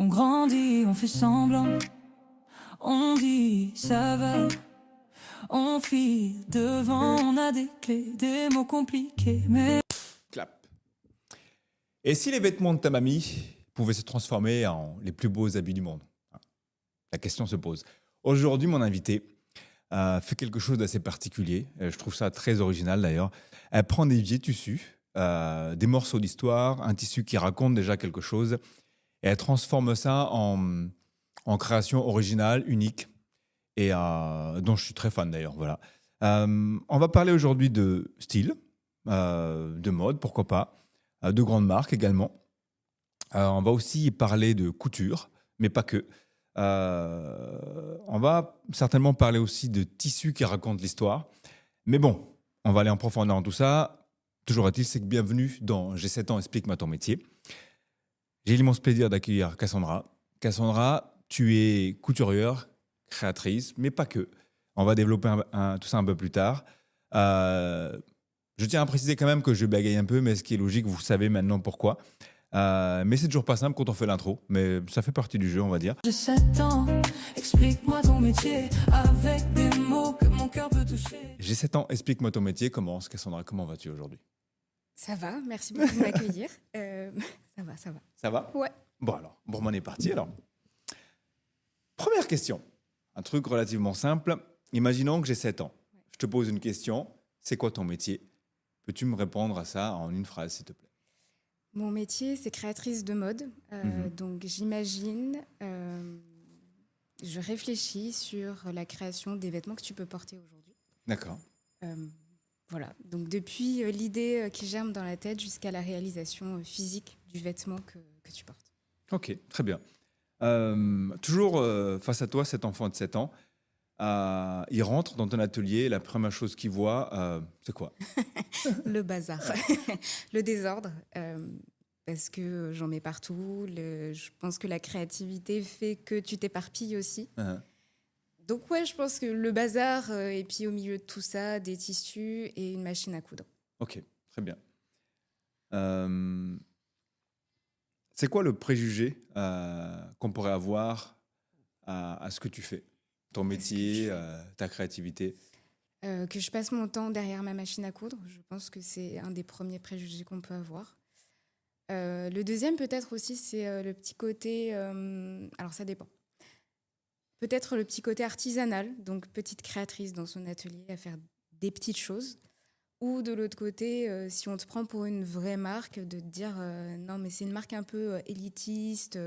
On grandit, on fait semblant, on dit ça va, on file devant, on a des clés, des mots compliqués, mais... Clap. Et si les vêtements de ta mamie pouvaient se transformer en les plus beaux habits du monde? La question se pose. Aujourd'hui, mon invité fait quelque chose d'assez particulier. Je trouve ça très original d'ailleurs. Elle prend des vieux tissus, des morceaux d'histoire, un tissu qui raconte déjà quelque chose, et elle transforme ça en création originale, unique, et dont je suis très fan d'ailleurs. Voilà. On va parler aujourd'hui de style, de mode, pourquoi pas, de grandes marques également. On va aussi parler de couture, mais pas que. On va certainement parler aussi de tissus qui racontent l'histoire. Mais bon, on va aller en profondeur dans tout ça. Toujours est-il, c'est que bienvenue dans J'ai 7 ans, explique-moi ton métier. J'ai l'immense plaisir d'accueillir Cassandra. Cassandra, tu es couturière, créatrice, mais pas que. On va développer tout ça un peu plus tard. Je tiens à préciser quand même que je bégaye un peu, mais ce qui est logique, vous savez maintenant pourquoi. Mais c'est toujours pas simple quand on fait l'intro, mais ça fait partie du jeu, on va dire. J'ai 7 ans, explique-moi ton métier, avec des mots que mon cœur peut toucher. J'ai 7 ans, explique-moi ton métier. Commence, Cassandra, comment vas-tu aujourd'hui? Ça va, merci beaucoup de m'accueillir. Ça va, ça va. Ça va? Ouais. Bon alors, bon, on est parti alors. Première question, un truc relativement simple. Imaginons que j'ai 7 ans. Je te pose une question, c'est quoi ton métier? Peux-tu me répondre à ça en une phrase, s'il te plaît? Mon métier, c'est créatrice de mode. Donc j'imagine, je réfléchis sur la création des vêtements que tu peux porter aujourd'hui. D'accord. Voilà, donc depuis l'idée qui germe dans la tête jusqu'à la réalisation physique du vêtement que tu portes. Ok, très bien. Toujours face à toi, cet enfant de 7 ans, il rentre dans ton atelier, la première chose qu'il voit, c'est quoi? Le bazar, le désordre, parce que j'en mets partout. Je pense que la créativité fait que tu t'éparpilles aussi. Hein. Donc ouais, je pense que le bazar, et puis au milieu de tout ça, des tissus et une machine à coudre. Ok, très bien. C'est quoi le préjugé qu'on pourrait avoir à ce que tu fais? Ton ce que métier, je fais. ta créativité? Que je passe mon temps derrière ma machine à coudre, je pense que c'est un des premiers préjugés qu'on peut avoir. Le deuxième peut-être aussi, c'est le petit côté... alors ça dépend. Peut-être le petit côté artisanal, donc petite créatrice dans son atelier à faire des petites choses. Ou de l'autre côté, si on te prend pour une vraie marque, de te dire non, mais c'est une marque un peu élitiste,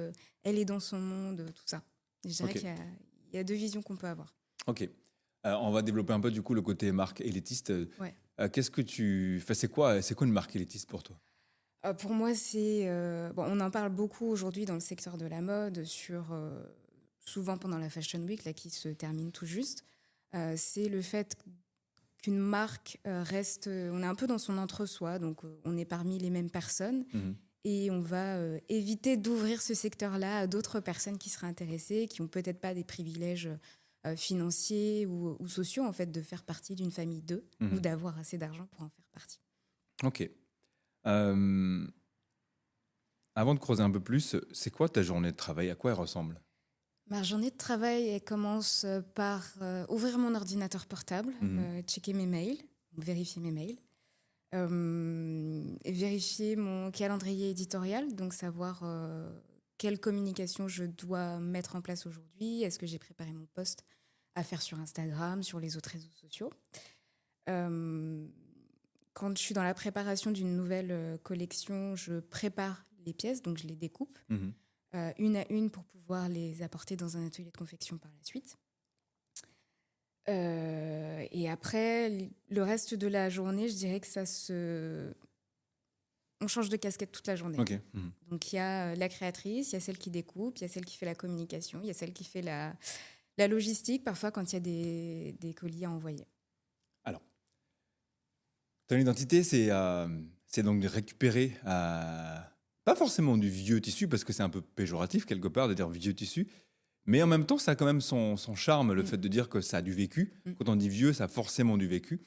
elle est dans son monde, tout ça. Je dirais Ok. qu'il y a deux visions qu'on peut avoir. Ok. On va développer un peu du coup le côté marque élitiste. Ouais. Qu'est-ce que tu fais? C'est quoi une marque élitiste pour toi? Pour moi, c'est... bon, on en parle beaucoup aujourd'hui dans le secteur de la mode, souvent pendant la Fashion Week, là, qui se termine tout juste. C'est le fait qu'une marque reste... on est un peu dans son entre-soi, donc on est parmi les mêmes personnes. Mhm. Et on va éviter d'ouvrir ce secteur-là à d'autres personnes qui seraient intéressées, qui n'ont peut-être pas des privilèges financiers ou sociaux, en fait, de faire partie d'une famille d'eux, Mhm. ou d'avoir assez d'argent pour en faire partie. Ok. Euh, Avant de creuser un peu plus, c'est quoi ta journée de travail? À quoi elle ressemble? Ma journée de travail, elle commence par ouvrir mon ordinateur portable, checker mes mails, vérifier mes mails, et vérifier mon calendrier éditorial, donc savoir quelle communication je dois mettre en place aujourd'hui. Est-ce que j'ai préparé mon post à faire sur Instagram, sur les autres réseaux sociaux? Quand je suis dans la préparation d'une nouvelle collection, je prépare les pièces, donc je les découpe. Mhm. Une à une pour pouvoir les apporter dans un atelier de confection par la suite. Et après, le reste de la journée, je dirais que on change de casquette toute la journée. Ok. Mhm. Donc il y a la créatrice, il y a celle qui découpe, il y a celle qui fait la communication, il y a celle qui fait la logistique, parfois quand il y a des colis à envoyer. Alors, ton identité, c'est donc de récupérer, pas forcément du vieux tissu, parce que c'est un peu péjoratif quelque part de dire vieux tissu, mais en même temps, ça a quand même son charme, le fait de dire que ça a du vécu. Mm. Quand on dit vieux, ça a forcément du vécu.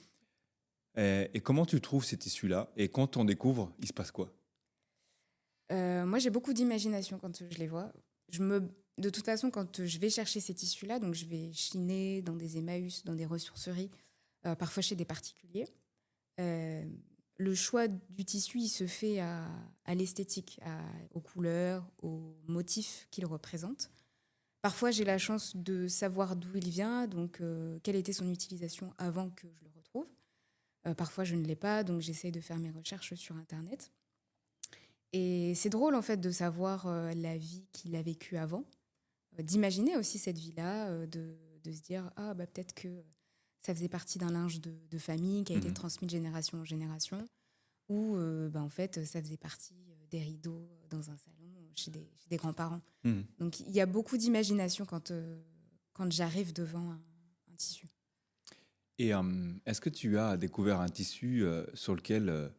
Et comment tu trouves ces tissus-là? Et quand on découvre, il se passe quoi? Moi, j'ai beaucoup d'imagination quand je les vois. De toute façon, quand je vais chercher ces tissus-là, donc je vais chiner dans des Emmaüs, dans des ressourceries, parfois chez des particuliers. Le choix du tissu, il se fait à l'esthétique, aux couleurs, aux motifs qu'il représente. Parfois, j'ai la chance de savoir d'où il vient, donc quelle était son utilisation avant que je le retrouve. Parfois, je ne l'ai pas, donc j'essaye de faire mes recherches sur Internet. Et c'est drôle, en fait, de savoir la vie qu'il a vécue avant, d'imaginer aussi cette vie-là, de se dire « Ah, bah, peut-être que ça faisait partie d'un linge de famille qui a été transmis de génération en génération, ou bah, en fait, ça faisait partie des rideaux dans un salon chez des grands-parents. » Donc, il y a beaucoup d'imagination quand j'arrive devant un tissu. Et est-ce que tu as découvert un tissu sur lequel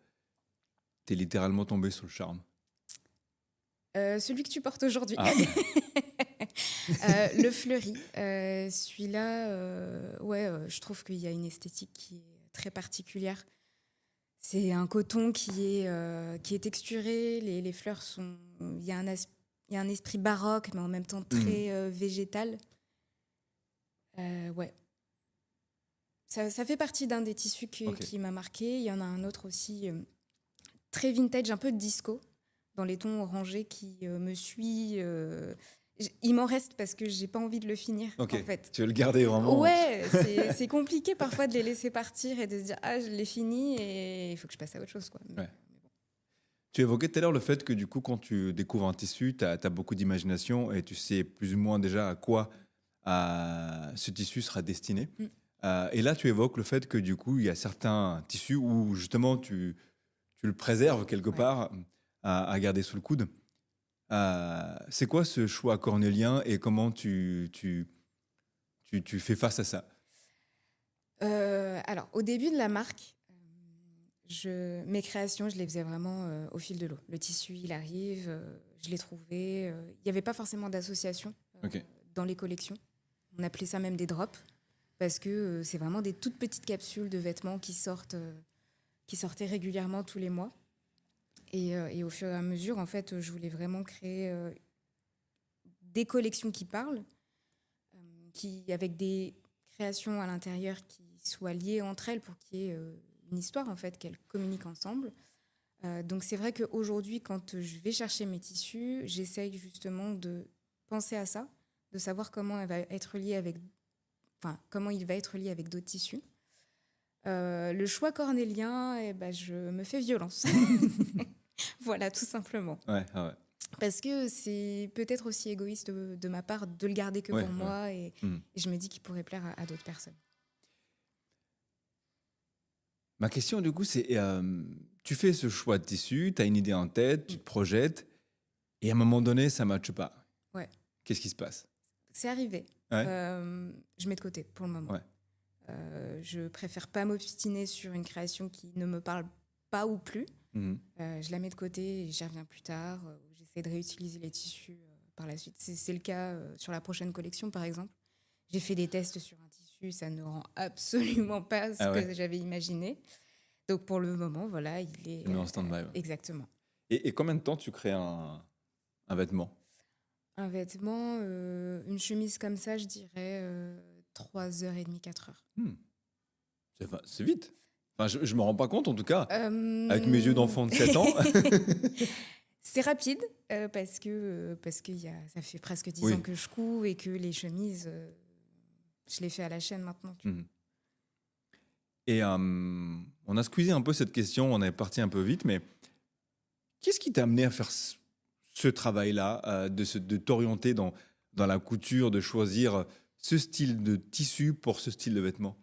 tu es littéralement tombé sous le charme? Celui que tu portes aujourd'hui. Ah. Le fleuri. Celui-là, je trouve qu'il y a une esthétique qui est très particulière. C'est un coton qui est texturé. Les fleurs sont... Il y a un esprit baroque, mais en même temps très végétal. Ouais. Ça fait partie d'un des tissus qui m'a marqué. Il y en a un autre aussi, très vintage, un peu disco, dans les tons orangés, qui me suit. Il m'en reste parce que j'ai pas envie de le finir, en fait. Tu veux le garder vraiment? Ouais, c'est compliqué parfois de les laisser partir et de se dire « Ah, je l'ai fini et il faut que je passe à autre chose. » quoi. Ouais. Tu évoquais tout à l'heure le fait que du coup, quand tu découvres un tissu, tu as beaucoup d'imagination et tu sais plus ou moins déjà à quoi ce tissu sera destiné. Et là, tu évoques le fait que du coup, il y a certains tissus où justement tu le préserves quelque part à garder sous le coude. C'est quoi ce choix cornélien et comment tu fais face à ça? Alors, au début de la marque, mes créations, je les faisais vraiment au fil de l'eau. Le tissu, il arrive, je l'ai trouvé. Il n'y avait pas forcément d'association dans les collections. On appelait ça même des drops parce que c'est vraiment des toutes petites capsules de vêtements qui sortaient régulièrement tous les mois. Et au fur et à mesure, en fait, je voulais vraiment créer des collections qui parlent, avec des créations à l'intérieur qui soient liées entre elles pour qu'il y ait une histoire, en fait, qu'elles communiquent ensemble. Donc c'est vrai qu'aujourd'hui, quand je vais chercher mes tissus, j'essaye justement de penser à ça, de savoir comment il va être lié avec d'autres tissus. Le choix cornélien, je me fais violence. Voilà, tout simplement. Ouais. Parce que c'est peut-être aussi égoïste de ma part de le garder que pour moi et je me dis qu'il pourrait plaire à d'autres personnes. Ma question, du coup, c'est tu fais ce choix de tissu, tu as une idée en tête, tu te projettes, et à un moment donné, ça ne matche pas. Ouais. Qu'est-ce qui se passe? C'est arrivé. Ouais. Je mets de côté pour le moment. Ouais. Je préfère pas m'obstiner sur une création qui ne me parle pas ou plus. Je la mets de côté et j'y reviens plus tard. J'essaie de réutiliser les tissus par la suite. C'est le cas sur la prochaine collection, par exemple. J'ai fait des tests sur un tissu, ça ne rend absolument pas ce que j'avais imaginé. Donc pour le moment, voilà, il est en stand-by. Exactement. Et combien de temps tu crées un vêtement? Un vêtement, une chemise comme ça, je dirais 3h30, 4h. C'est vite. Enfin, je ne me rends pas compte, en tout cas, avec mes yeux d'enfant de 7 ans. C'est rapide, parce que ça fait presque 10 ans que je couds et que les chemises, je les fais à la chaîne maintenant. Et on a squeezé un peu cette question, on est parti un peu vite, mais qu'est-ce qui t'a amené à faire ce travail-là, de t'orienter dans la couture, de choisir ce style de tissu pour ce style de vêtement?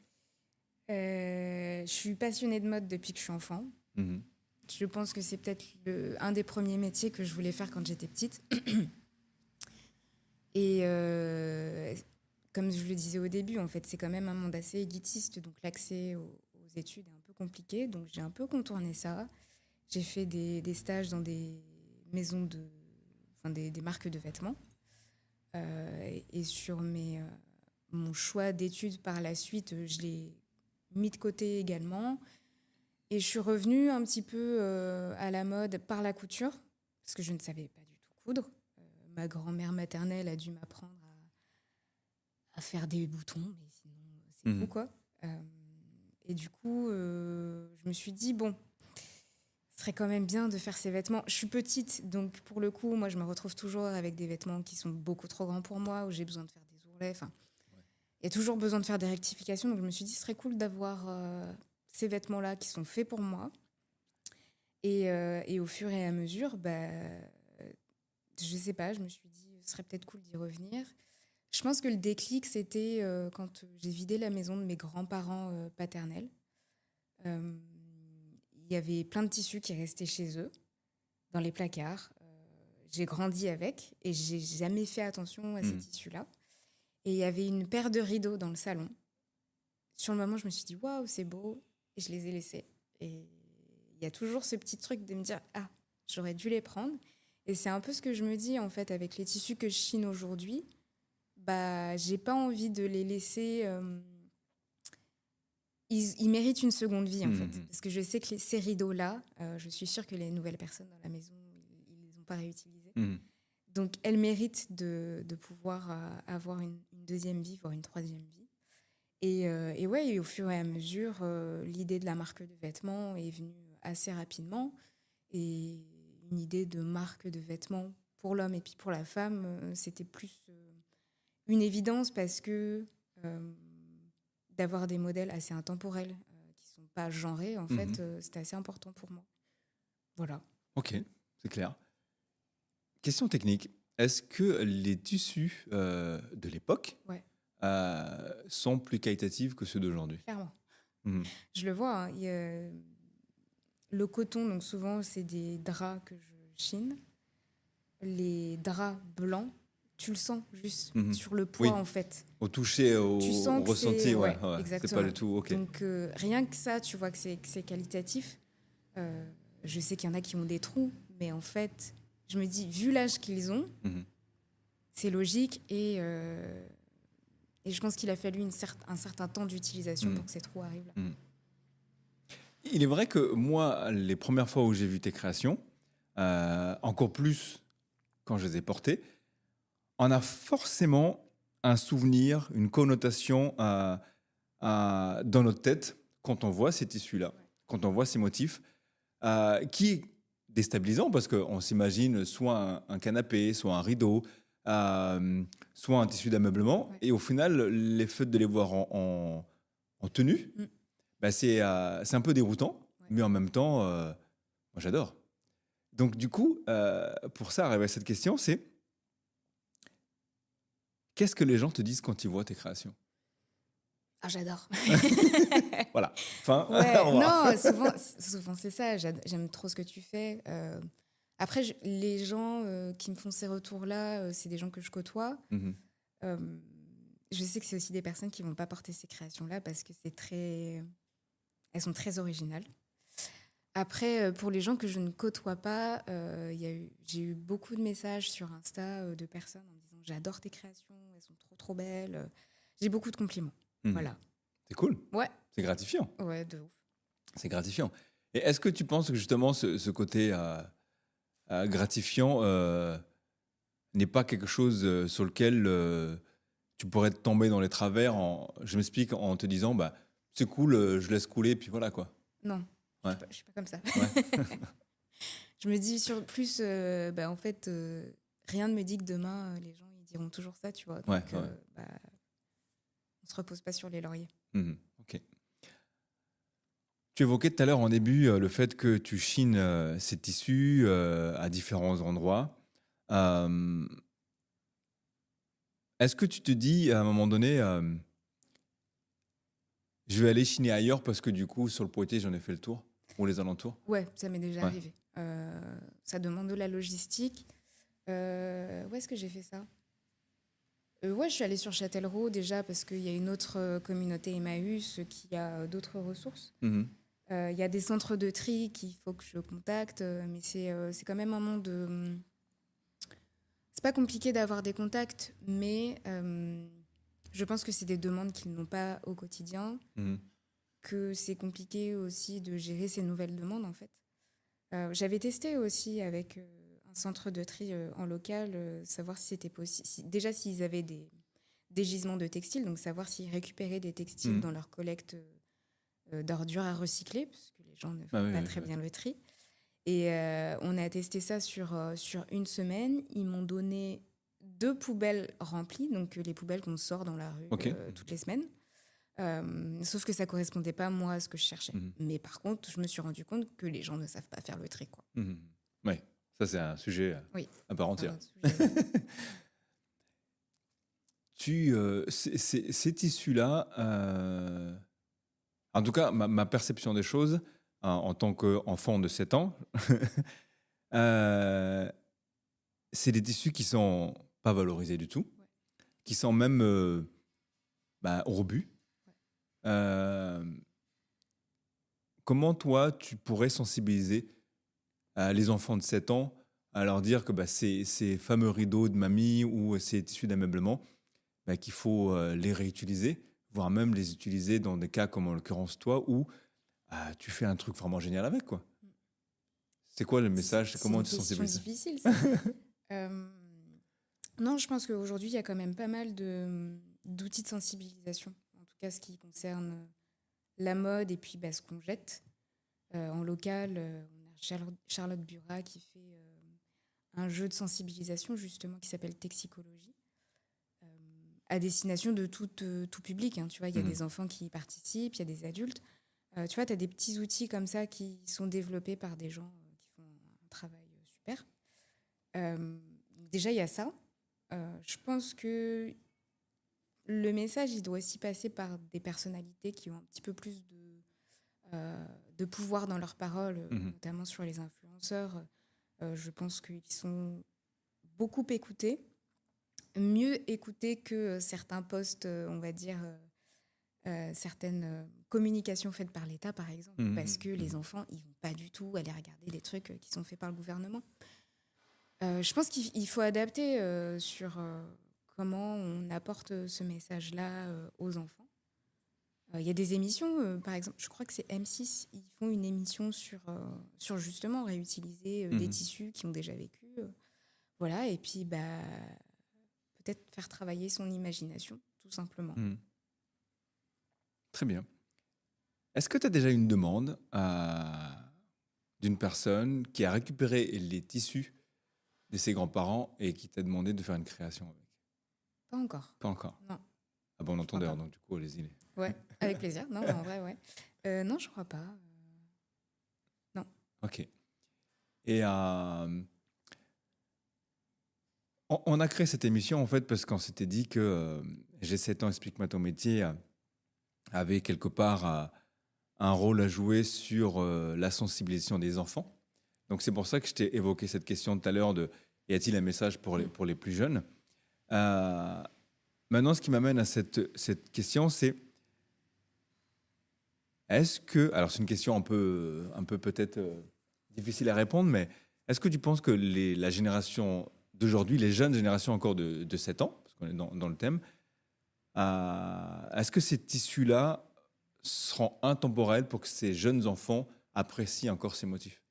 Je suis passionnée de mode depuis que je suis enfant. Je pense que c'est peut-être un des premiers métiers que je voulais faire quand j'étais petite. Et comme je le disais au début, en fait, c'est quand même un monde assez élitiste, donc l'accès aux études est un peu compliqué. Donc j'ai un peu contourné ça. J'ai fait des stages dans des maisons des marques de vêtements. Et sur mon choix d'études par la suite, je l'ai mis de côté également. Et je suis revenue un petit peu à la mode par la couture, parce que je ne savais pas du tout coudre. ma grand-mère maternelle a dû m'apprendre à faire des boutons, mais sinon, c'est tout, quoi. Et du coup, je me suis dit, bon, ce serait quand même bien de faire ces vêtements. Je suis petite, donc pour le coup, moi, je me retrouve toujours avec des vêtements qui sont beaucoup trop grands pour moi, où j'ai besoin de faire des ourlets. Enfin, il y a toujours besoin de faire des rectifications. Donc, je me suis dit, ce serait cool d'avoir ces vêtements-là qui sont faits pour moi. Et au fur et à mesure, je sais pas, je me suis dit, ce serait peut-être cool d'y revenir. Je pense que le déclic, c'était quand j'ai vidé la maison de mes grands-parents paternels. Il y avait plein de tissus qui restaient chez eux, dans les placards. J'ai grandi avec et j'ai jamais fait attention à ces tissus-là. Et il y avait une paire de rideaux dans le salon. Sur le moment, je me suis dit, waouh, c'est beau. Et je les ai laissés. Et il y a toujours ce petit truc de me dire, ah, j'aurais dû les prendre. Et c'est un peu ce que je me dis, en fait, avec les tissus que je chine aujourd'hui. J'ai pas envie de les laisser. Ils méritent une seconde vie, en fait. Parce que je sais que ces rideaux-là, je suis sûre que les nouvelles personnes dans la maison, ils les ont pas réutilisés. Donc, elles méritent de pouvoir avoir une deuxième vie, voire une troisième vie. Et ouais, et au fur et à mesure, l'idée de la marque de vêtements est venue assez rapidement. Et une idée de marque de vêtements pour l'homme et puis pour la femme, c'était plus une évidence parce que d'avoir des modèles assez intemporels qui ne sont pas genrés, en fait, c'était assez important pour moi. Voilà. Ok, c'est clair. Question technique. Est-ce que les tissus de l'époque sont plus qualitatifs que ceux d'aujourd'hui? Clairement. Je le vois. Hein, le coton, donc souvent, c'est des draps que je chine. Les draps blancs, tu le sens juste sur le poids, en fait. Au toucher, au ressenti, ouais, exactement. C'est pas le tout, ok. Donc, rien que ça, tu vois que c'est qualitatif. Je sais qu'il y en a qui ont des trous, mais en fait, je me dis, vu l'âge qu'ils ont, c'est logique et je pense qu'il a fallu un certain temps d'utilisation pour que ces trous arrivent là. Il est vrai que moi, les premières fois où j'ai vu tes créations, encore plus quand je les ai portées, on a forcément un souvenir, une connotation dans notre tête quand on voit ces tissus-là, quand on voit ces motifs, qui est déstabilisant parce qu'on s'imagine soit un canapé, soit un rideau, soit un tissu d'ameublement. Ouais. Et au final, l'effet de les voir en tenue, c'est un peu déroutant, mais en même temps, moi j'adore. Donc du coup, pour ça, arriver à cette question, c'est qu'est-ce que les gens te disent quand ils voient tes créations? Ah, j'adore. Voilà. Enfin, non, souvent c'est ça. J'aime trop ce que tu fais. Après, les gens qui me font ces retours-là, c'est des gens que je côtoie. Je sais que c'est aussi des personnes qui ne vont pas porter ces créations-là parce que elles sont très originales. Après, pour les gens que je ne côtoie pas, j'ai eu beaucoup de messages sur Insta de personnes en me disant « J'adore tes créations, elles sont trop, trop belles. » J'ai beaucoup de compliments. Voilà. C'est cool. Ouais. C'est gratifiant. Ouais, de ouf. C'est gratifiant. Et est-ce que tu penses que justement ce côté gratifiant n'est pas quelque chose sur lequel tu pourrais tomber dans les travers je m'explique en te disant c'est cool, je laisse couler, puis voilà quoi. Non, ouais. Je suis pas comme ça. Ouais. Je me dis plus, en fait, rien ne me dit que demain, les gens ils diront toujours ça, tu vois. Donc, on se repose pas sur les lauriers. Ok. Tu évoquais tout à l'heure en début le fait que tu chines ces tissus à différents endroits. Est-ce que tu te dis à un moment donné, je vais aller chiner ailleurs parce que du coup, sur le Poitiers, j'en ai fait le tour, ou les alentours? Ouais, ça m'est déjà arrivé. Ça demande de la logistique. Où est-ce que j'ai fait ça? Je suis allée sur Châtellerault déjà parce qu'il y a une autre communauté Emmaüs qui a d'autres ressources. Il y a des centres de tri qu'il faut que je contacte, mais c'est quand même un monde... C'est pas compliqué d'avoir des contacts, mais je pense que c'est des demandes qu'ils n'ont pas au quotidien, que c'est compliqué aussi de gérer ces nouvelles demandes, en fait. J'avais testé aussi avec un centre de tri en local, savoir si c'était possible. Déjà, s'ils avaient des gisements de textiles, donc savoir s'ils récupéraient des textiles dans leur collecte d'ordures à recycler, parce que les gens ne font pas très bien le tri. Et on a testé ça sur une semaine. Ils m'ont donné 2 poubelles remplies, donc les poubelles qu'on sort dans la rue toutes les semaines. Sauf que ça correspondait pas, moi, à ce que je cherchais. Mais par contre, je me suis rendu compte que les gens ne savent pas faire le tri, quoi. Oui, ça c'est un sujet à part entière. Ces tissus-là, en tout cas, ma perception des choses, en tant qu'enfant de 7 ans, c'est des tissus qui sont pas valorisés du tout, qui sont même au rebut. Comment toi, tu pourrais sensibiliser les enfants de 7 ans à leur dire que ces fameux rideaux de mamie ou ces tissus d'ameublement, qu'il faut les réutiliser, voire même les utiliser dans des cas comme en l'occurrence toi, où tu fais un truc vraiment génial avec, quoi. C'est quoi le message? Comment tu sensibilises? C'est difficile, ça. Non, je pense qu'aujourd'hui, il y a quand même pas mal d'outils de sensibilisation. En tout cas, ce qui concerne la mode et puis ce qu'on jette. En local, on a Charlotte Burat qui fait un jeu de sensibilisation, justement, qui s'appelle Texicologie, à destination de tout public. Hein, tu vois, il y a des enfants qui y participent, il y a des adultes. Tu vois, tu as des petits outils comme ça qui sont développés par des gens qui font un travail super. Déjà, il y a ça. Je pense que le message, il doit aussi passer par des personnalités qui ont un petit peu plus de pouvoir dans leurs paroles, notamment sur les influenceurs. Je pense qu'ils sont beaucoup écoutés, mieux écoutés que certains posts, on va dire, certaines communications faites par l'État, par exemple, parce que les enfants, ils vont pas du tout aller regarder des trucs qui sont faits par le gouvernement. Je pense qu'il faut adapter sur comment on apporte ce message-là aux enfants. Il y a des émissions, par exemple, je crois que c'est M6, ils font une émission sur justement réutiliser des tissus qui ont déjà vécu. Voilà, et puis peut-être faire travailler son imagination, tout simplement. Très bien. Est-ce que tu as déjà une demande d'une personne qui a récupéré les tissus de ses grands-parents et qui t'a demandé de faire une création avec? Pas encore. Pas encore? Non. Ah bon entendeur, donc du coup, allez-y. Ouais, avec plaisir. Non, en vrai, ouais. Non, je crois pas. Non. Ok. Et on a créé cette émission, en fait, parce qu'on s'était dit que J'ai 7 ans, explique-moi ton métier avait quelque part un rôle à jouer sur la sensibilisation des enfants. Donc c'est pour ça que je t'ai évoqué cette question tout à l'heure de y a-t-il un message pour les plus jeunes? Maintenant, ce qui m'amène à cette question, c'est est-ce que, alors c'est une question un peu peut-être difficile à répondre, mais est-ce que tu penses que la génération d'aujourd'hui, les jeunes générations encore de 7 ans, parce qu'on est dans le thème, est-ce que ces tissus-là seront intemporels pour que ces jeunes enfants apprécient encore ces motifs?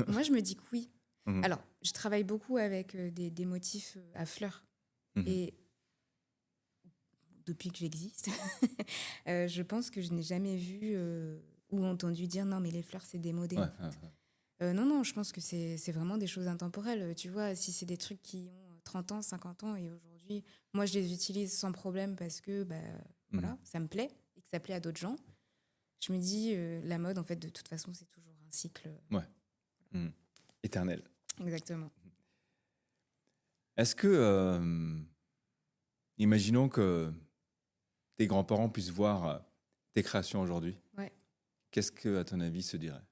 Moi, je me dis que oui. Alors, je travaille beaucoup avec des motifs à fleurs. Et depuis que j'existe, je pense que je n'ai jamais vu ou entendu dire non, mais les fleurs, c'est démodé. Ouais, en fait. Non, je pense que c'est vraiment des choses intemporelles. Tu vois, si c'est des trucs qui ont 30 ans, 50 ans et aujourd'hui, moi, je les utilise sans problème parce que voilà, ça me plaît et que ça plaît à d'autres gens. Je me dis, la mode, en fait, de toute façon, c'est toujours un cycle. Ouais. Éternel. Exactement. Est-ce que, imaginons que tes grands-parents puissent voir tes créations aujourd'hui. Ouais. Qu'est-ce que, à ton avis, se dirait?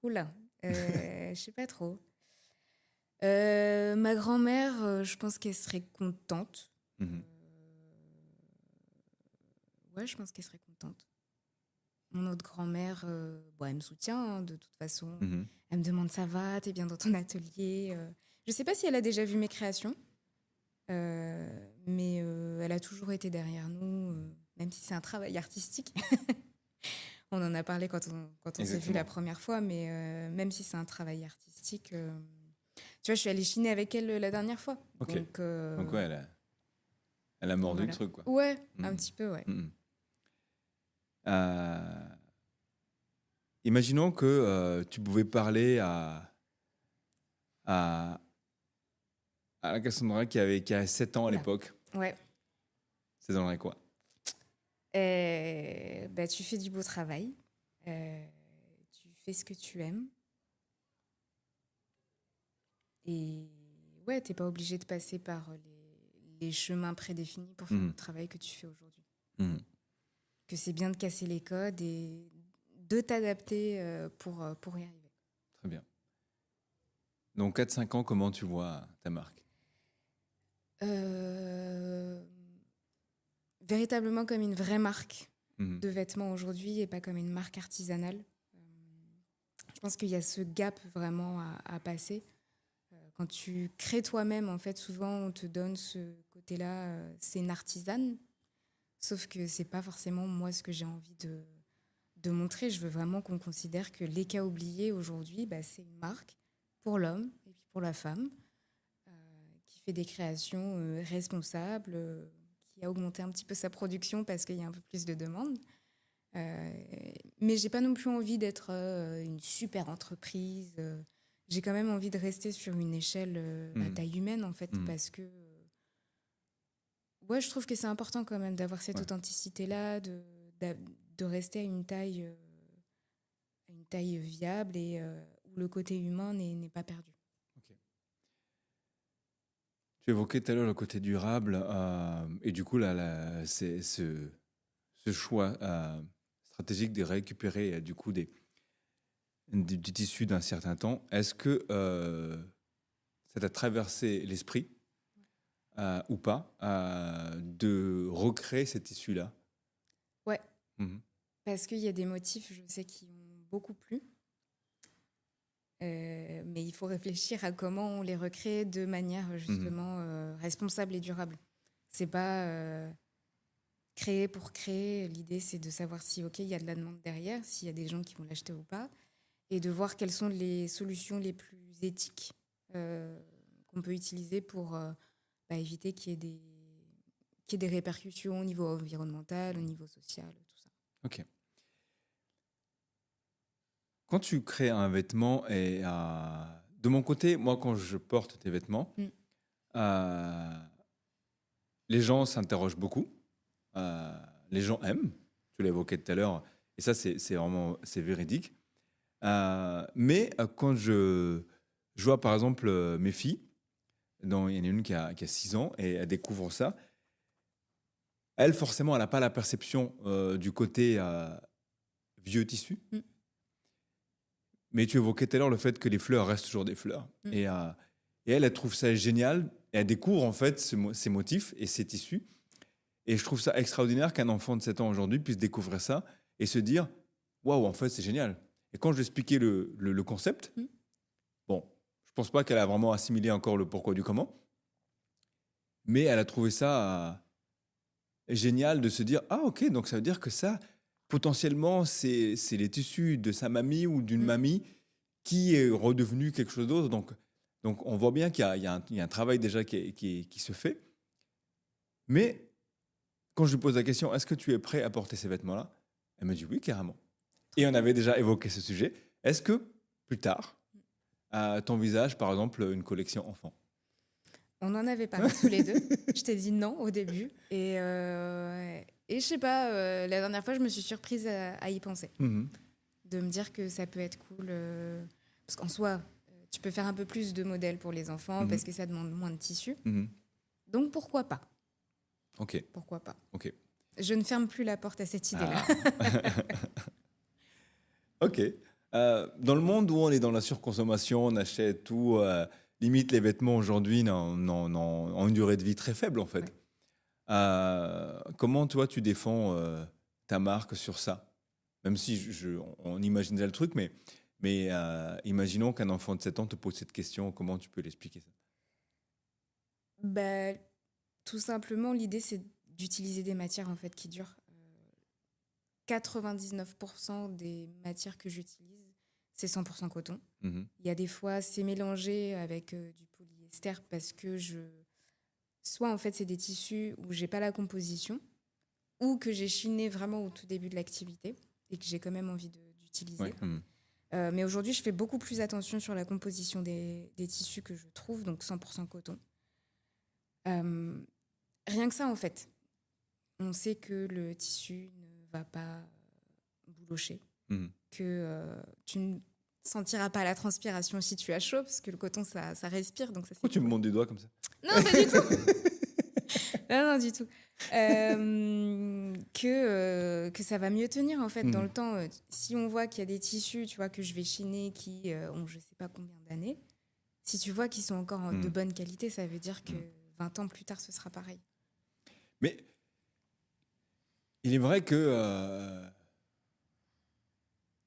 Oula, je sais pas trop. Ma grand-mère, je pense qu'elle serait contente. Ouais, je pense qu'elle serait contente. Mon autre grand-mère, elle me soutient de toute façon. Elle me demande ça va, t'es bien dans ton atelier. Je sais pas si elle a déjà vu mes créations, mais elle a toujours été derrière nous, même si c'est un travail artistique. On en a parlé quand on s'est vu la Exactement. première fois, mais même si c'est un travail artistique, tu vois, je suis allée chiner avec elle la dernière fois. Ok. Donc, Donc ouais, elle a mordu le voilà. truc, quoi. Ouais, un Mhm. petit peu, ouais. Mhm. Euh, Imaginons que tu pouvais parler à, à la Cassandra qui a 7 ans à Oula. l'époque. Ouais. Ça donnerait quoi? Bah, tu fais du beau travail. euh, Tu fais ce que tu aimes. Et ouais, t'es pas obligé de passer par les chemins prédéfinis pour faire Mhm. le travail que tu fais aujourd'hui. Mhm. Que c'est bien de casser les codes et de t'adapter pour y arriver. Très bien. Donc 4-5 ans, comment tu vois ta marque? Euh, Véritablement comme une vraie marque Mhm. de vêtements aujourd'hui et pas comme une marque artisanale. Euh, je pense qu'il y a ce gap vraiment à passer. Quand tu crées toi-même, en fait, souvent on te donne ce côté-là, c'est une artisane. Sauf que c'est pas forcément moi ce que j'ai envie de montrer. Je veux vraiment qu'on considère que les cas oubliés aujourd'hui, bah, c'est une marque pour l'homme et puis pour la femme euh, qui fait des créations responsables, qui a augmenté un petit peu sa production parce qu'il y a un peu plus de demandes. Euh, mais j'ai pas non plus envie d'être une super entreprise. J'ai quand même envie de rester sur une échelle à Mhm. taille humaine en fait Mhm. parce que ouais, je trouve que c'est important quand même d'avoir cette Ouais. authenticité-là, de rester à une taille viable et où le côté humain n'est pas perdu. Ok. Tu évoquais tout à l'heure le côté durable et du coup, c'est ce choix stratégique de récupérer du coup du tissu d'un certain temps. Est-ce que ça t'a traversé l'esprit ou pas de recréer ces tissus-là? Ouais, Mhm. parce qu'il y a des motifs, je sais, qui ont beaucoup plu. Mais il faut réfléchir à comment on les recrée de manière Mhm. justement responsable et durable. C'est pas créer pour créer. L'idée, c'est de savoir si, OK, il y a de la demande derrière, s'il y a des gens qui vont l'acheter ou pas, et de voir quelles sont les solutions les plus éthiques qu'on peut utiliser pour bah, éviter qu'il y ait des répercussions au niveau environnemental, au niveau social, tout ça. Ok. Quand tu crées un vêtement, et de mon côté, moi, quand je porte tes vêtements, Mm. euh, les gens s'interrogent beaucoup. Euh, les gens aiment. Tu l'as évoqué tout à l'heure. Et ça, c'est vraiment c'est véridique. Mais quand je vois, par exemple, mes filles, il y en a une qui a 6 ans et elle découvre ça. Elle, forcément, elle n'a pas la perception du côté vieux tissu. Mm. Mais tu évoquais tout à l'heure le fait que les fleurs restent toujours des fleurs. Mm. Et elle trouve ça génial. Et elle découvre en fait ces motifs et ces tissus. Et je trouve ça extraordinaire qu'un enfant de 7 ans aujourd'hui puisse découvrir ça et se dire waouh, en fait, c'est génial. Et quand je lui expliquais le concept, Mm. bon, je pense pas qu'elle a vraiment assimilé encore le pourquoi du comment, mais elle a trouvé ça génial de se dire ah, ok, donc ça veut dire que ça, potentiellement, c'est les tissus de sa mamie ou d'une Mm. mamie qui est redevenu quelque chose d'autre. Donc on voit bien qu'il y a un travail déjà qui se fait. Mais quand je lui pose la question, est-ce que tu es prêt à porter ces vêtements-là? Elle me dit oui, carrément. Et on avait déjà évoqué ce sujet. Est-ce que plus tard, t'envisages par exemple une collection enfant? On en avait parlé tous les deux. Je t'ai dit non au début. Et je sais pas, la dernière fois, je me suis surprise à y penser. Mhm. De me dire que ça peut être cool. Parce qu'en soi, tu peux faire un peu plus de modèles pour les enfants Mhm. parce que ça demande moins de tissu. Mhm. Donc pourquoi pas? Ok, Pourquoi pas? ok. Je ne ferme plus la porte à cette idée-là. Ah. Ok. Dans le monde où on est dans la surconsommation, on achète tout, limite les vêtements aujourd'hui ont une durée de vie très faible en fait. Ouais. Comment toi tu défends ta marque sur ça? Même si on imagine déjà le truc, mais imaginons qu'un enfant de 7 ans te pose cette question, comment tu peux l'expliquer ça? Bah, tout simplement, l'idée, c'est d'utiliser des matières en fait qui durent. 99% des matières que j'utilise, c'est 100% coton. Mhm. Il y a des fois, c'est mélangé avec du polyester parce que soit en fait, c'est des tissus où j'ai pas la composition ou que j'ai chiné vraiment au tout début de l'activité et que j'ai quand même envie d'utiliser. Ouais. Mhm. Mais aujourd'hui, je fais beaucoup plus attention sur la composition des tissus que je trouve, donc 100% coton. Rien que ça, en fait. On sait que le tissu ne va pas boulocher, Mhm. que tu ne sentiras pas la transpiration si tu as chaud, parce que le coton, ça respire. Donc ça, c'est Pourquoi tu me cool. montres du doigt comme ça? Non, pas du tout. Non, du tout. Que ça va mieux tenir, en fait, dans le temps. Si on voit qu'il y a des tissus, tu vois, que je vais chiner qui ont je sais pas combien d'années, si tu vois qu'ils sont encore de bonne qualité, ça veut dire que 20 ans plus tard, ce sera pareil. Mais il est vrai que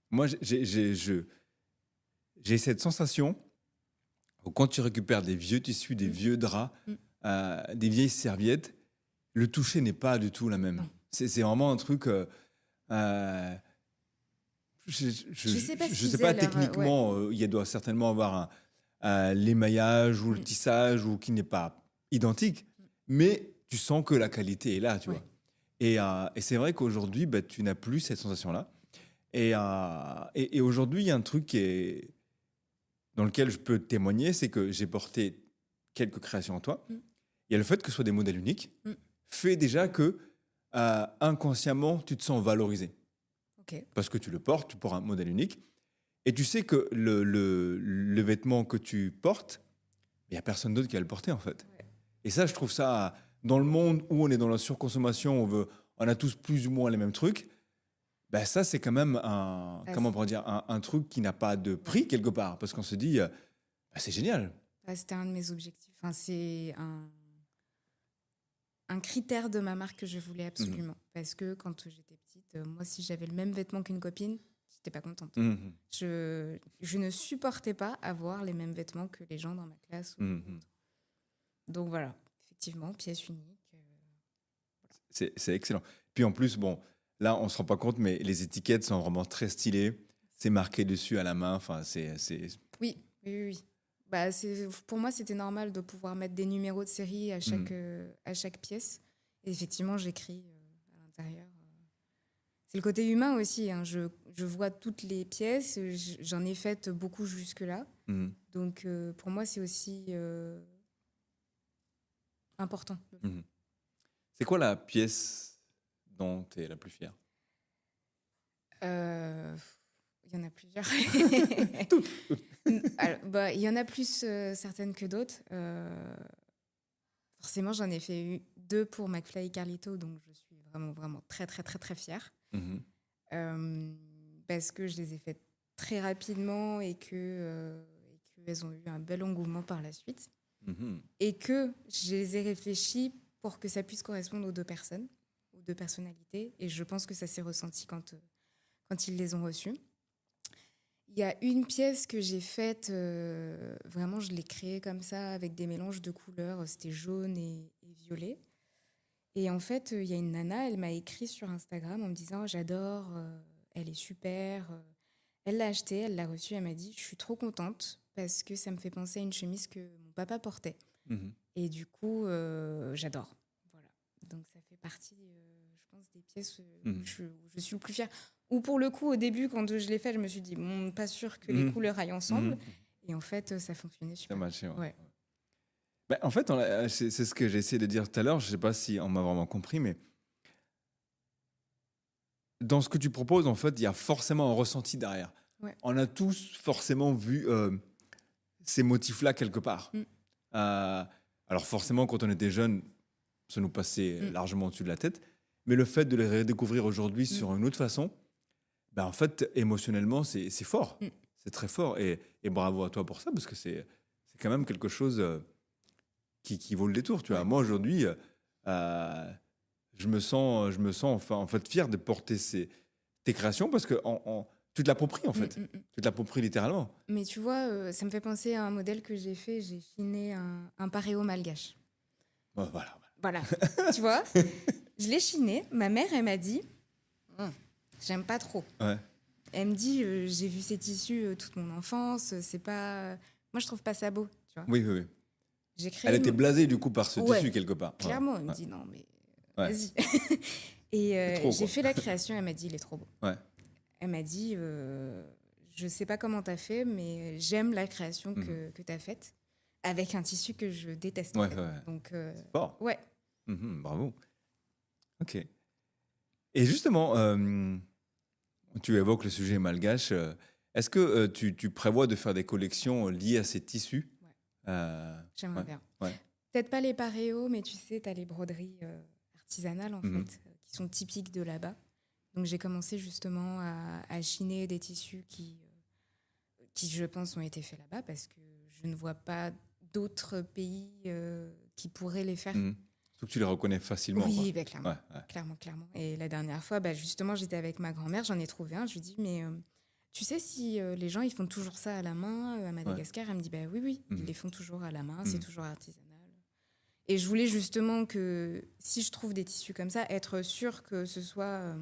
moi, j'ai cette sensation où quand tu récupères des vieux tissus, des vieux draps, des vieilles serviettes, le toucher n'est pas du tout la même. Non. C'est vraiment un truc. Je sais pas ce je qu'ils sais pas faisaient, leur, techniquement, il doit certainement avoir l'émaillage ou le tissage ou qui n'est pas identique, mais tu sens que la qualité est là, tu Ouais. vois. Et c'est vrai qu'aujourd'hui, bah, tu n'as plus cette sensation-là. Et aujourd'hui, il y a un truc dans lequel je peux témoigner, c'est que j'ai porté quelques créations en toi. Il y a le fait que ce soit des modèles uniques, fait déjà que inconsciemment, tu te sens valorisé. Ok. Parce que tu le portes pour un modèle unique. Et tu sais que le vêtement que tu portes, il n'y a personne d'autre qui va le porter, en fait. Ouais. Et ça, je trouve ça, dans le monde où on est dans la surconsommation, on a tous plus ou moins les mêmes trucs, bah ça, c'est quand même comment on pourrait dire, un truc qui n'a pas de prix, quelque part. Parce qu'on se dit, bah, c'est génial. C'était un de mes objectifs. Enfin, c'est un critère de ma marque que je voulais absolument. Parce que quand j'étais petite, moi, si j'avais le même vêtement qu'une copine, j'étais pas contente. Mhm. Je ne supportais pas avoir les mêmes vêtements que les gens dans ma classe. Donc voilà, effectivement, pièce unique. C'est excellent. Puis en plus, bon, là, on se rend pas compte, mais les étiquettes sont vraiment très stylées. C'est marqué dessus à la main. Enfin, Oui. Bah, pour moi, c'était normal de pouvoir mettre des numéros de série à chaque pièce. Et effectivement, j'écris à l'intérieur. C'est le côté humain aussi. Hein. Je vois toutes les pièces. J'en ai fait beaucoup jusque-là. Donc, pour moi, c'est aussi important. C'est quoi la pièce dont tu es la plus fière? Il y en a plusieurs. Alors, il y en a plus certaines que d'autres. Forcément, j'en ai fait 2 pour McFly et Carlito, donc je suis vraiment, vraiment très, très, très, très fière. Parce que je les ai faites très rapidement et qu'elles ont eu un bel engouement par la suite. Et que je les ai réfléchies pour que ça puisse correspondre aux 2 personnes, aux 2 personnalités. Et je pense que ça s'est ressenti quand ils les ont reçues. Il y a une pièce que j'ai faite, vraiment, je l'ai créée comme ça, avec des mélanges de couleurs. C'était jaune et violet. Et en fait, il y a une nana, elle m'a écrit sur Instagram en me disant « J'adore, elle est super. » Elle l'a achetée, elle l'a reçue, elle m'a dit « Je suis trop contente parce que ça me fait penser à une chemise que mon papa portait. » Et du coup, j'adore. Voilà. Donc ça fait partie, je pense, des pièces où je suis le plus fière. Ou pour le coup, au début, quand je l'ai fait, je me suis dit pas sûr que les couleurs aillent ensemble. Et en fait, ça fonctionnait super. Ça marchait, ouais. Bah, en fait, c'est ce que j'ai essayé de dire tout à l'heure. Je ne sais pas si on m'a vraiment compris, mais dans ce que tu proposes, en fait, il y a forcément un ressenti derrière. Ouais. On a tous forcément vu ces motifs-là quelque part. Alors forcément, quand on était jeune, ça nous passait largement au-dessus de la tête. Mais le fait de les redécouvrir aujourd'hui sur une autre façon, ben en fait, émotionnellement, c'est fort. C'est très fort. Et bravo à toi pour ça, parce que c'est quand même quelque chose qui vaut le détour. Tu vois. Moi, aujourd'hui, je me sens en fait fier de porter tes créations, parce que tu te l'appropries, en fait. Tu te l'appropries littéralement. Mais tu vois, ça me fait penser à un modèle que j'ai fait. J'ai chiné un paréo malgache. Voilà. Voilà. Tu vois, je l'ai chiné. Ma mère, elle m'a dit J'aime pas trop. Ouais. Elle me dit, j'ai vu ces tissus toute mon enfance, c'est pas... Moi, je trouve pas ça beau, tu vois. Oui, oui, oui. J'ai créé... Elle était blasée du coup par ce Ouais, tissu quelque part. clairement, elle me Ouais. dit, non, mais Ouais. vas-y. Et C'est trop, j'ai quoi. fait la création, elle m'a dit, il est trop beau. Ouais. Elle m'a dit, je sais pas comment t'as fait, mais j'aime la création que t'as faite avec un tissu que je déteste. En Ouais, fait. ouais. Donc, Fort. ouais. Bravo. Ok. Et justement, tu évoques le sujet malgache. Est-ce que tu prévois de faire des collections liées à ces tissus? J'aimerais Ouais. bien. Ouais. Peut-être pas les paréos, mais tu sais, t'as les broderies artisanales, en Mhm. fait, qui sont typiques de là-bas. Donc, j'ai commencé justement à chiner des tissus qui, je pense, ont été faits là-bas parce que je ne vois pas d'autres pays qui pourraient les faire. Surtout que tu les reconnais facilement. Oui, Quoi. bah, clairement, Ouais. clairement, clairement. Et la dernière fois, bah, justement, j'étais avec ma grand-mère, j'en ai trouvé un. Je lui dis, mais tu sais si les gens, ils font toujours ça à la main à Madagascar? Elle me dit, bah oui, oui, ils les font toujours à la main, c'est toujours artisanal. Et je voulais justement que, si je trouve des tissus comme ça, être sûre que ce soit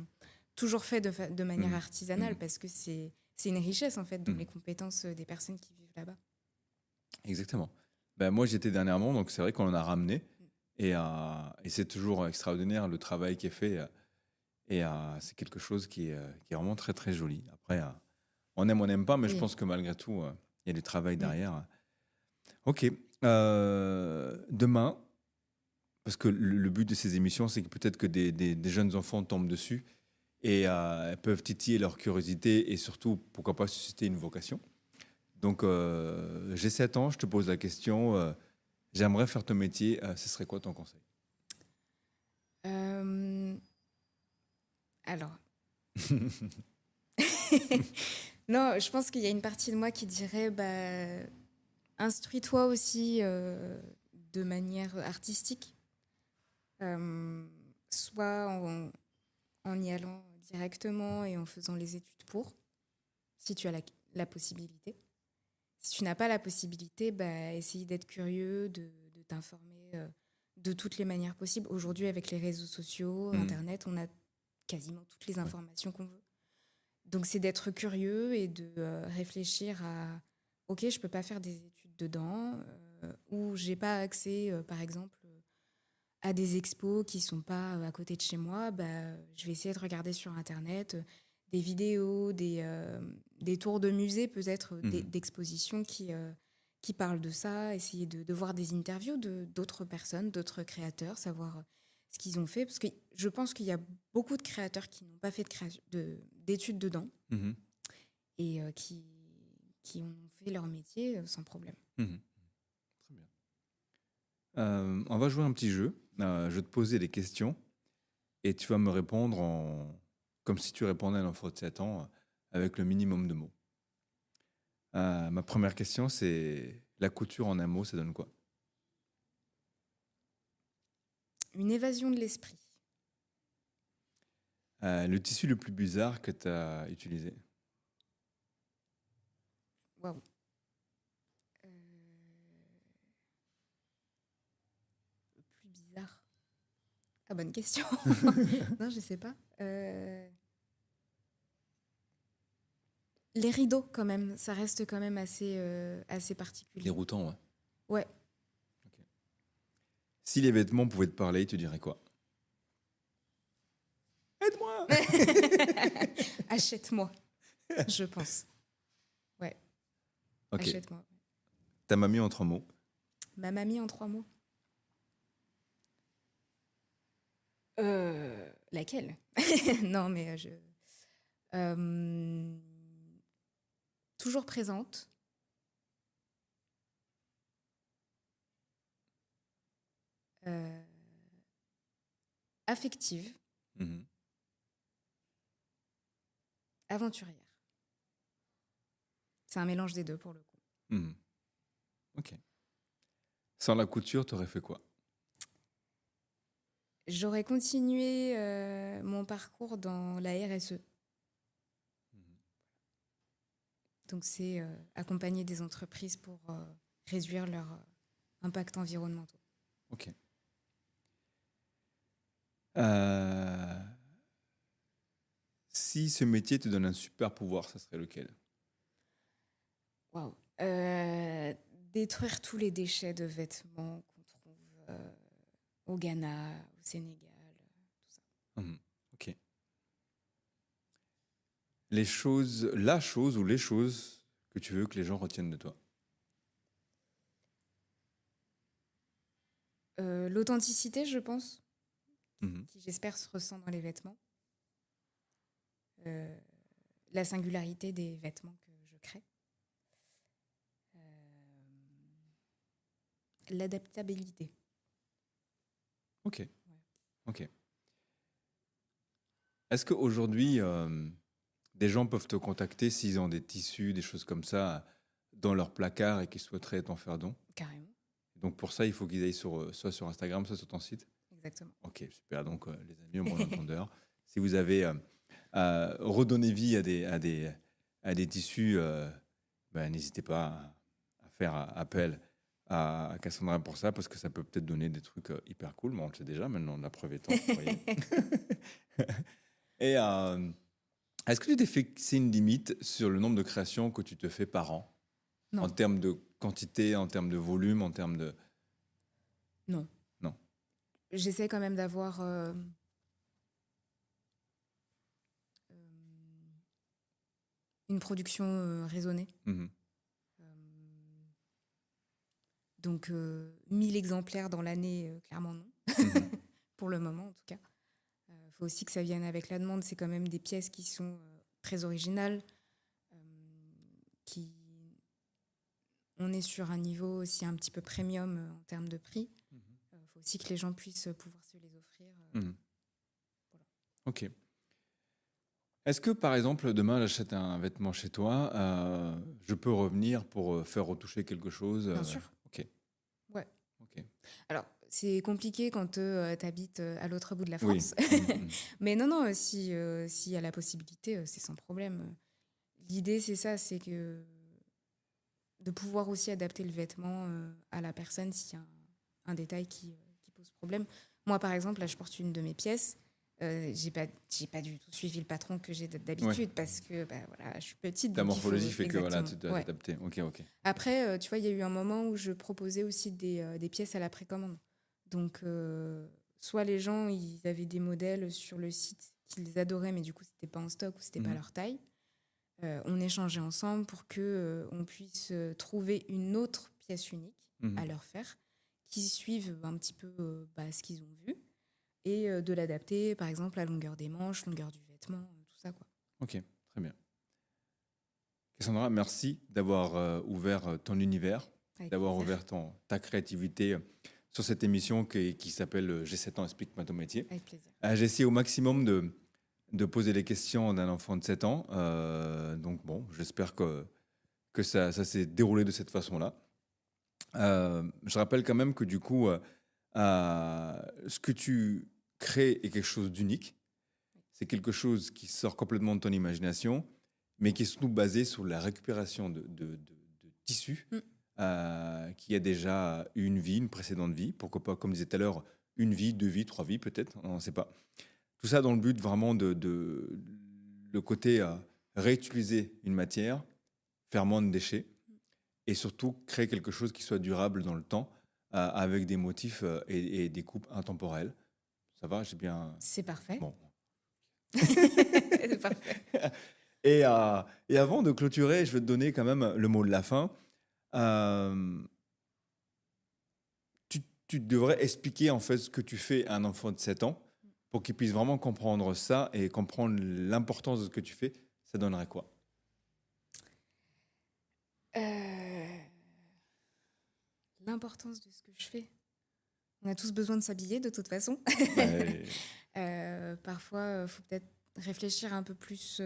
toujours fait de manière artisanale, parce que c'est une richesse, en fait, dans les compétences des personnes qui vivent là-bas. Exactement. Ben, moi, j'étais dernièrement, donc c'est vrai qu'on en a ramené. Et c'est toujours extraordinaire le travail qui est fait. Et c'est quelque chose qui est vraiment très, très joli. Après, on aime, on n'aime pas, mais je pense que malgré tout, il y a du travail derrière. Ok. Demain, parce que le but de ces émissions, c'est que peut-être que des jeunes enfants tombent dessus et peuvent titiller leur curiosité et surtout, pourquoi pas, susciter une vocation. Donc, j'ai 7 ans, je te pose la question, j'aimerais faire ton métier, ce serait quoi ton conseil? Alors, non, je pense qu'il y a une partie de moi qui dirait, bah, instruis-toi aussi de manière artistique, soit en y allant directement et en faisant les études pour, si tu as la possibilité. Si tu n'as pas la possibilité, bah, essaye d'être curieux, de t'informer de toutes les manières possibles. Aujourd'hui, avec les réseaux sociaux, Internet, on a quasiment toutes les informations qu'on veut. Donc, c'est d'être curieux et de réfléchir à « Ok, je ne peux pas faire des études dedans ou je n'ai pas accès, par exemple, à des expos qui ne sont pas à côté de chez moi. Bah, je vais essayer de regarder sur Internet des vidéos, des tours de musée, peut-être d'expositions qui parlent de ça, essayer de voir des interviews d'autres personnes, d'autres créateurs, savoir ce qu'ils ont fait. Parce que je pense qu'il y a beaucoup de créateurs qui n'ont pas fait d'études dedans et qui ont fait leur métier sans problème. Très bien. On va jouer un petit jeu. Je vais te poser des questions et tu vas me répondre comme si tu répondais à un enfant de 7 ans avec le minimum de mots. Ma première question, c'est la couture en un mot, ça donne quoi? Une évasion de l'esprit. Le tissu le plus bizarre que tu as utilisé? Waouh. Le plus bizarre. Ah, bonne question. Non, je sais pas. Les rideaux, quand même, ça reste quand même assez particulier. Déroutant, ouais. Ouais. Okay. Si les vêtements pouvaient te parler, tu dirais quoi? Aide-moi. Achète-moi, je pense. Ouais. Okay. Achète-moi. Ta mamie en 3 mots? Ma mamie en 3 mots. Laquelle? Non, mais toujours présente. Affective. Aventurière. C'est un mélange des deux pour le coup. Ok. Sans la couture, tu aurais fait quoi? J'aurais continué mon parcours dans la RSE. Donc, c'est accompagner des entreprises pour réduire leur impact environnemental. Ok. Si si ce métier te donne un super pouvoir, ça serait lequel? Waouh. Détruire tous les déchets de vêtements qu'on trouve au Ghana, au Sénégal, tout ça. Ok. La chose ou les choses que tu veux que les gens retiennent de toi? L'authenticité, je pense, Mhm. qui j'espère se ressent dans les vêtements. Euh, la singularité des vêtements que je crée. L'adaptabilité. Ok. Ok. Est-ce qu'aujourd'hui, des gens peuvent te contacter s'ils ont des tissus, des choses comme ça dans leur placard et qu'ils souhaiteraient t'en faire don? Carrément, Donc pour ça, il faut qu'ils aillent soit sur Instagram, soit sur ton site. exactement. Ok, super. Donc les amis, au bon entendeur, si vous avez redonné vie à des tissus, n'hésitez pas à faire appel à Cassandra pour ça, parce que ça peut peut-être donner des trucs hyper cool. Mais on le sait déjà, maintenant la preuve étant. Vous voyez. Et est-ce que tu t'es fixé une limite sur le nombre de créations que tu te fais par an? Non, En termes de quantité, en termes de volume, en termes de... non. Non. J'essaie quand même d'avoir une production raisonnée. Mhm. Donc 1000 exemplaires dans l'année, clairement non. Mhm. Pour le moment en tout cas. Il faut aussi que ça vienne avec la demande. C'est quand même des pièces qui sont très originales, qui... On est sur un niveau aussi un petit peu premium en termes de prix. Il faut aussi que les gens puissent pouvoir se les offrir. Mhm. Voilà. Ok. Est-ce que, par exemple, demain, j'achète un vêtement chez toi, je peux revenir pour faire retoucher quelque chose? Bien sûr. Ok. Ouais. Ok. Alors, c'est compliqué quand tu habites à l'autre bout de la Oui. France. Mhm. Mais non, s'il y a la possibilité, c'est sans problème. L'idée, c'est ça, c'est que de pouvoir aussi adapter le vêtement à la personne s'il y a un détail qui pose problème. Moi, par exemple, là, je porte une de mes pièces. J'ai pas du tout suivi le patron que j'ai d'habitude parce que voilà, je suis petite. Ta Donc il faut... morphologie fait que voilà, Exactement. tu dois Ouais. t'adapter. Ok, ok. Après, tu vois, il y a eu un moment où je proposais aussi des pièces à la précommande. Donc, soit les gens, ils avaient des modèles sur le site qu'ils adoraient, mais du coup, c'était pas en stock ou c'était pas Mhm. leur taille. On échangeait ensemble pour que on puisse trouver une autre pièce unique Mhm. à leur faire, qui suivent un petit peu ce qu'ils ont vu, et de l'adapter, par exemple, à la longueur des manches, longueur du vêtement, tout ça, quoi. Ok, très bien. Cassandra, merci d'avoir ouvert ton univers, Avec d'avoir plaisir. ouvert ta créativité sur cette émission qui s'appelle J'ai 7 ans, explique-moi ton métier. Avec plaisir. J'ai essayé au maximum de poser les questions d'un enfant de 7 ans. Donc bon, j'espère que ça s'est déroulé de cette façon-là. Je rappelle quand même que du coup, ce que tu crées est quelque chose d'unique. C'est quelque chose qui sort complètement de ton imagination, mais qui est surtout basé sur la récupération de tissus qui a déjà eu une vie, une précédente vie. Pourquoi pas, comme je disais tout à l'heure, une vie, 2 vies, 3 vies peut-être, on ne sait pas. Tout ça dans le but vraiment de le côté réutiliser une matière, faire moins de déchets et surtout créer quelque chose qui soit durable dans le temps avec des motifs et des coupes intemporelles. Ça va, j'ai bien... C'est parfait. Bon. C'est parfait. Et avant de clôturer, je vais te donner quand même le mot de la fin. Tu devrais expliquer en fait ce que tu fais à un enfant de 7 ans pour qu'il puisse vraiment comprendre ça et comprendre l'importance de ce que tu fais. Ça donnerait quoi? L'importance de ce que je fais. On a tous besoin de s'habiller de toute façon. Ouais. Parfois, il faut peut-être réfléchir un peu plus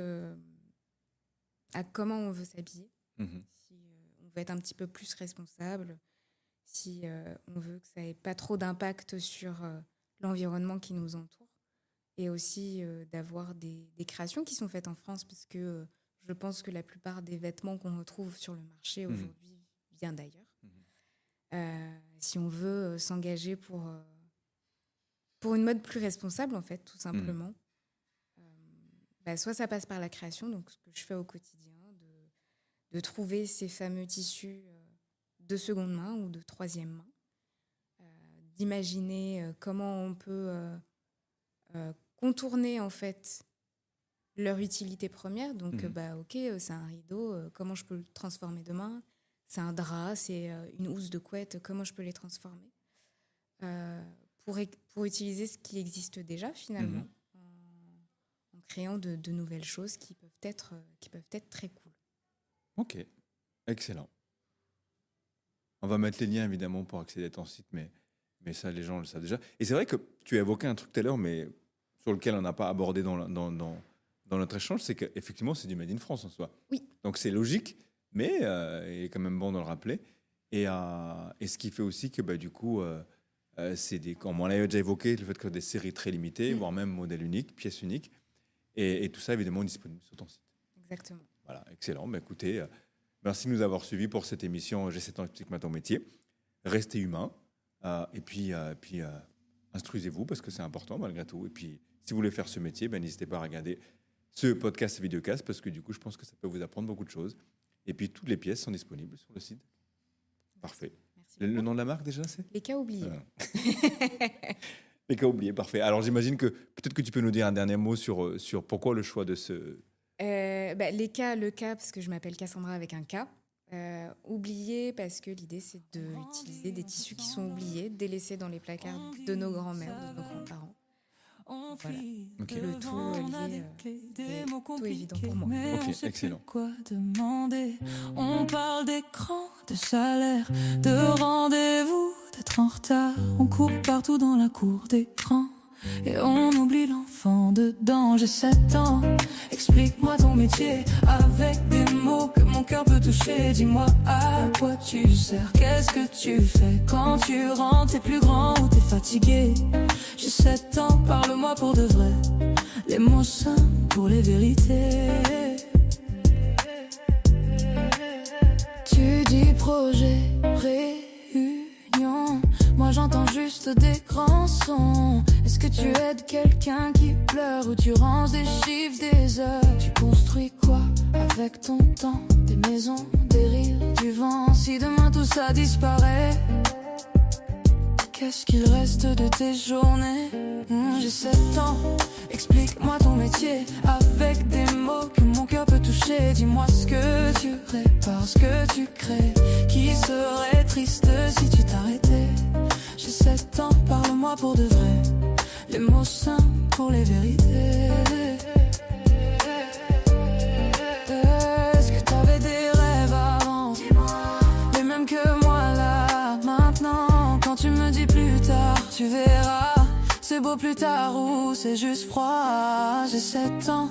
à comment on veut s'habiller. Mhm. Si on veut être un petit peu plus responsable, si on veut que ça n'ait pas trop d'impact sur l'environnement qui nous entoure, et aussi d'avoir des créations qui sont faites en France, parce que je pense que la plupart des vêtements qu'on retrouve sur le marché aujourd'hui viennent d'ailleurs. Si on veut s'engager pour une mode plus responsable, en fait, tout simplement, Soit ça passe par la création, donc ce que je fais au quotidien, de trouver ces fameux tissus de seconde main ou de troisième main, d'imaginer comment on peut contourner en fait leur utilité première. Donc, c'est un rideau, comment je peux le transformer demain ? C'est un drap, c'est une housse de couette, comment je peux les transformer pour utiliser ce qui existe déjà finalement, en créant de nouvelles choses qui peuvent être très cool. Ok, excellent. On va mettre les liens évidemment pour accéder à ton site, mais ça, les gens le savent déjà. Et c'est vrai que tu as évoqué un truc tout à l'heure, mais sur lequel on n'a pas abordé dans notre échange, c'est qu'effectivement, c'est du Made in France en soi. Oui. Donc c'est logique, mais il est quand même bon de le rappeler. Et ce qui fait aussi que du coup, comme on l'avait déjà évoqué, le fait que des séries très limitées, voire même modèles uniques, pièces uniques, et tout ça évidemment disponible sur ton site. Exactement. Voilà, excellent. Écoutez, merci de nous avoir suivis pour cette émission J'ai 7 ans, explique-moi ton métier. Restez humains et puis instruisez-vous parce que c'est important malgré tout. Et puis, si vous voulez faire ce métier, n'hésitez pas à regarder ce podcast et vidéocast parce que du coup, je pense que ça peut vous apprendre beaucoup de choses. Et puis, toutes les pièces sont disponibles sur le site. Parfait. Le nom de la marque déjà, c'est ? Les cas oubliés. Les cas oubliés, parfait. Alors, j'imagine que peut-être que tu peux nous dire un dernier mot sur pourquoi le choix de ce... le cas, parce que je m'appelle Cassandra avec un K. Oubliés, parce que l'idée, c'est d'utiliser des tissus qui sont oubliés, délaissés dans les placards de nos grands-mères, de nos grands-parents. Voilà. Okay. Le tout lié, tout évident pour moi. Ok, excellent. Quoi demander ? On parle d'écran, de salaire, de rendez-vous, d'être en retard. On court partout dans la cour d'écran. Et on oublie l'enfant dedans. J'ai 7 ans, explique-moi ton métier avec des mots que mon cœur peut toucher. Dis-moi à quoi tu sers, qu'est-ce que tu fais quand tu rentres, t'es plus grand ou t'es fatigué. J'ai 7 ans, parle-moi pour de vrai, les mots simples pour les vérités. Tu dis projet, réunion, moi j'entends juste des grands sons. Est-ce que tu aides quelqu'un qui pleure ou tu ranges des chiffres, des heures? Tu construis quoi avec ton temps? Des maisons, des rires, du vent. Si demain tout ça disparaît, qu'est-ce qu'il reste de tes journées? J'ai 7 ans, explique-moi ton métier avec des mots que mon cœur peut toucher. Dis-moi ce que tu répares, ce que tu crées. Qui serait triste si tu t'arrêtais? J'ai 7 ans, parle-moi pour de vrai, les mots simples pour les vérités. Est-ce que t'avais des rêves avant? Les mêmes que moi là, maintenant. Quand tu me dis plus tard, tu verras. C'est beau plus tard ou c'est juste froid. J'ai 7 ans,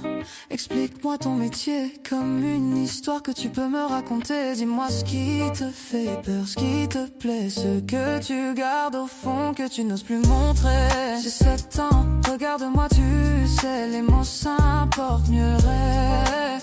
explique-moi ton métier comme une histoire que tu peux me raconter. Dis-moi ce qui te fait peur, ce qui te plaît, ce que tu gardes au fond, que tu n'oses plus montrer. J'ai 7 ans, regarde-moi, tu sais, les mots s'importent mieux le rêve.